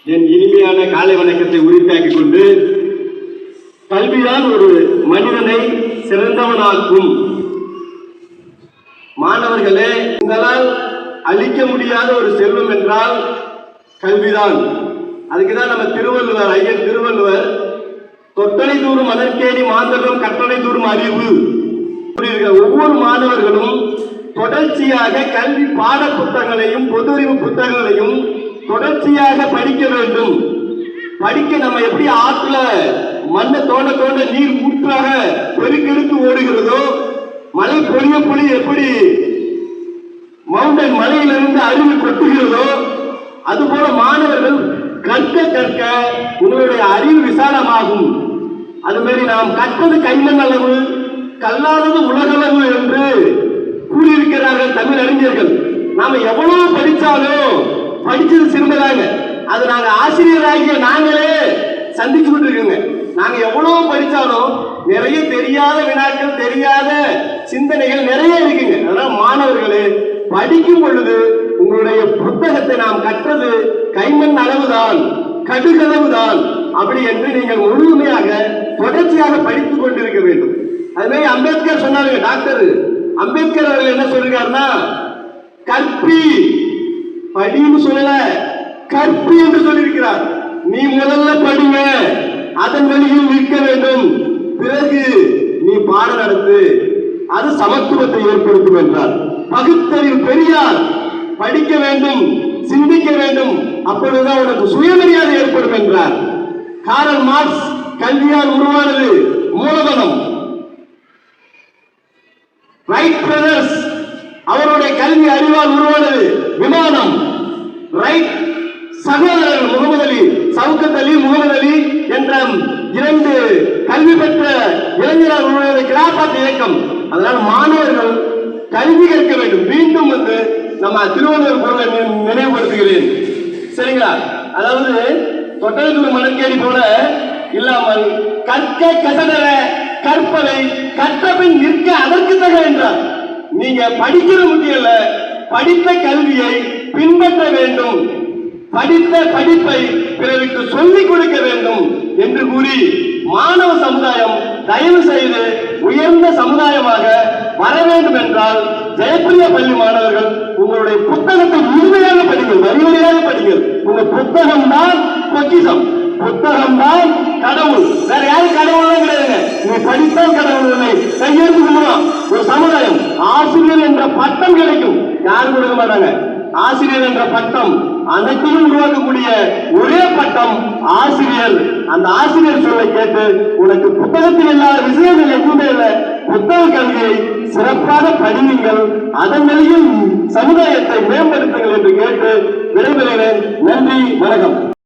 என் இனிமையான காலை வணக்கத்தை உரித்தாக்கிக் கொண்டு, கல்விதான் ஒரு மனிதனை சிறந்தவனாக்கும். மாணவர்களே, உங்களால் அளிக்க முடியாத ஒரு செல்வம் என்றால் கல்விதான். அதுக்குதான் நம்ம திருவள்ளுவர், ஐயன் திருவள்ளுவர், தொட்டனை தூரும் அதற்கேணி மாந்தரம் கட்டளை தூரும் அறிவு. ஒவ்வொரு மாணவர்களும் தொடர்ச்சியாக கல்வி பாட புத்தகங்களையும் பொது அறிவு புத்தகங்களையும் தொடர்ச்சியாக படிக்க வேண்டும். படிக்க நம்ம எப்படி ஆற்றுல மண்ணை தோண்ட தோண்ட நீர் ஊற்றாக பெருக்கெடுத்து ஓடுகிறதோ, மழை பொழிய பொழிய எப்படி மவுண்டன் மலையிலிருந்து அருவி கொட்டுகிறதோ, அதுபோல மாணவர்கள் கற்க கற்க உங்களுடைய அறிவு விசாலமாகும். அதுமாரி நாம் கற்பது கைமண் அளவு, கல்லாதது உலகளவு என்று கூறியிருக்கிறார்கள் தமிழ் அறிஞர்கள். நாம எவ்வளவு படிச்சாலும் படிச்சது சிறந்ததாங்க. அது நாங்க ஆசிரியராகிய நாங்களே சந்திச்சு கொண்டிருக்கோங்க. நாங்க எவ்வளவு படிச்சாலும் நிறைய தெரியாத வினாக்கள், தெரியாத சிந்தனைகள் நிறைய இருக்குங்க. அதனால மாணவர்களே, படிக்கும் பொழுது உங்களுடைய புத்தகத்தை நாம் கற்றது கைமண் அளவுதான், கடுகளவுதான், அப்படி என்று நீங்கள் முழுமையாக தொடர்ச்சியாக படித்துக் கொண்டிருக்க வேண்டும். அதுமாதிரி அம்பேத்கர் சொன்னாருங்க, டாக்டர் அம்பேத்கர் அவர்கள் என்ன சொல்றாருன்னா, கற்பி, படின்னு சொல்லல, கற்பி என்று சொல்லியிருக்கிறார். நீ முதல்ல படிங்க, அதன் வழியில் நிற்க வேண்டும், பிறகு நீ பாடம் நடத்து, அது சமத்துவத்தை ஏற்படுத்தும் என்றார். பகுத்தறிவு பெரியார், படிக்க வேண்டும், சிந்திக்க வேண்டும், அப்பொழுதுதான் உனக்கு சுயமரியாதை ஏற்படும் என்றார். காரல் மார்க்ஸ், கல்வியால் உருவானது மூலதனம். ரைட் பிரதர்ஸ், அவருடைய கல்வி அறிவால் உருவானது விமானம். ரைட் சகோதரர் முகமது அலி, சவுக்கத் அலி, முகமது அலி என்ற இரண்டு கல்வி பெற்ற இளைஞர்கள் உருவானது கிராபாத் இயக்கம். அதனால் மாணவர்கள் கல்வி கற்க வேண்டும். மீண்டும் நம்ம திருவள்ளுவர் பொருளை நினைவுபடுத்துகிறேன், சரிங்களா? அதாவது தொட்டதூர் மணற்கேணி போல இல்லாமல் கற்க கசடர கற்பதை கற்றபின் நிற்க அதற்கு தக என்றார். நீங்க படிக்கிற முக்கியம் இல்ல, படித்த கல்வியை பின்பற்ற வேண்டும், படித்த படிப்பை பிறருக்கு சொல்லிக் கொடுக்க வேண்டும் என்று கூறி, மாணவ சமுதாயம் தயவு செய்து உயர்ந்த சமுதாயமாக வர வேண்டும் என்றால், ஜெயப்பிரியா பள்ளி மாணவர்கள் உங்களுடைய புத்தகத்தை முழுமையாக படிங்கள், வரிவரியாக படிங்கள். உங்க புத்தகம் தான் பொக்கிஷம், புத்தகம் தான் கடவுள். வேற யாரும் கடவுள் கிடையாதுங்க. நீ படித்தால் கடவுள் இல்லை, கையெழுத்து கும்பிடலாம். ஒரு சமுதாயம் ஆசிரியர் என்ற பட்டம் கிடைக்கும், யாரும் கொடுக்க மாட்டாங்க. ஆசிரியர் என்ற பட்டம் அனைத்தையும் உருவாக்கக்கூடிய ஒரே பட்டம் ஆசிரியர். அந்த ஆசிரியர் சொல்லை கேட்டு உனக்கு புத்தகத்தில் இல்லாத விஷயங்கள் எதுவுமே இல்லை, புத்தக கல்வியை சிறப்பாக படியுங்கள், அதன் வழியில் சமுதாயத்தை மேம்படுத்துங்கள் என்று கேட்டு விடைபெறுகிறேன். நன்றி, வணக்கம்.